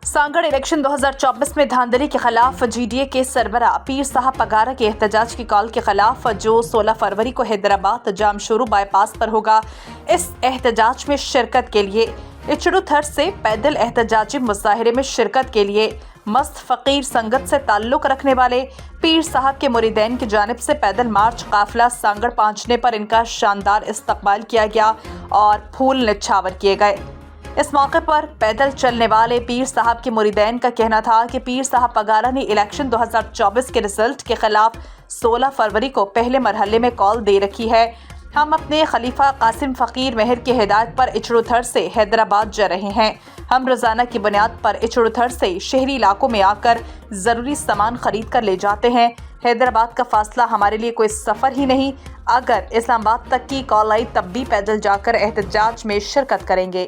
Sanghar election 2024 में धांधली के खिलाफ जीडीए के सरबराह पीर साहब पगारा के एहतजाज की कॉल के खिलाफ जो 16 फरवरी को हैदराबाद जाम शुरू बाईपास पर होगा। इस एहतजाज में शिरकत के लिए इचड़ूथर से पैदल एहतजाजी मुजाहरे में शिरकत के लिए मस्त फकीर संगत से ताल्लुक रखने वाले पीर साहब के मुरीदैन की जानिब से पैदल मार्च काफिला सांगड़ पहुंचने पर इनका शानदार इस्तकबाल किया गया और फूल निछावर किए गए। इस मौके पर पैदल चलने वाले पीर साहब के मुरीदैन का कहना था कि पीर साहब पगारा ने इलेक्शन 2024 के रिजल्ट के खिलाफ 16 फरवरी को पहले मरहले में कॉल दे रखी है। हम अपने खलीफा कासिम फ़कीर मेहर की हिदायत पर इचड़ूथर से हैदराबाद जा रहे हैं। हम रोज़ाना की बुनियाद पर इचड़ूथर से शहरी इलाकों में आकर ज़रूरी सामान खरीद कर ले जाते हैं। हैदराबाद का फासला हमारे लिए कोई सफ़र ही नहीं। अगर इस्लामाबाद तक की कॉल आई तब भी पैदल जाकर एहतजाज में शिरकत करेंगे।